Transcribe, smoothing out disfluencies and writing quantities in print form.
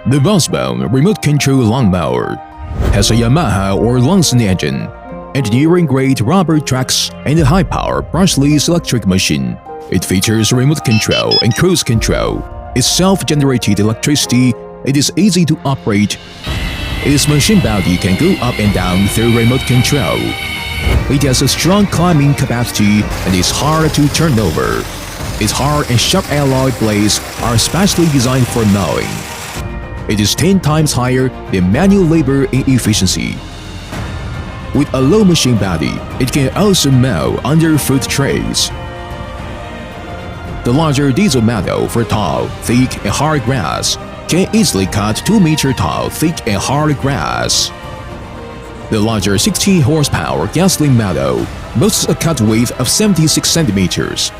The Bossbone remote control lawnmower has a Yamaha or Lonson engine, engineering-grade rubber tracks, and a high-power brushless electric machine. It features remote control and cruise control. It's self-generated electricity. It is easy to operate. Its machine body can go up and down through remote control. It has a strong climbing capacity and is hard to turn over. Its hard and sharp alloy blades are specially designed for mowing. It is 10 times higher than manual labor in efficiency. With a low machine body, it can also mow underfoot trays. The larger diesel model for tall, thick, and hard grass can easily cut 2-meter tall, thick, and hard grass. The larger 16 horsepower gasoline model boasts a cut width of 76 centimeters.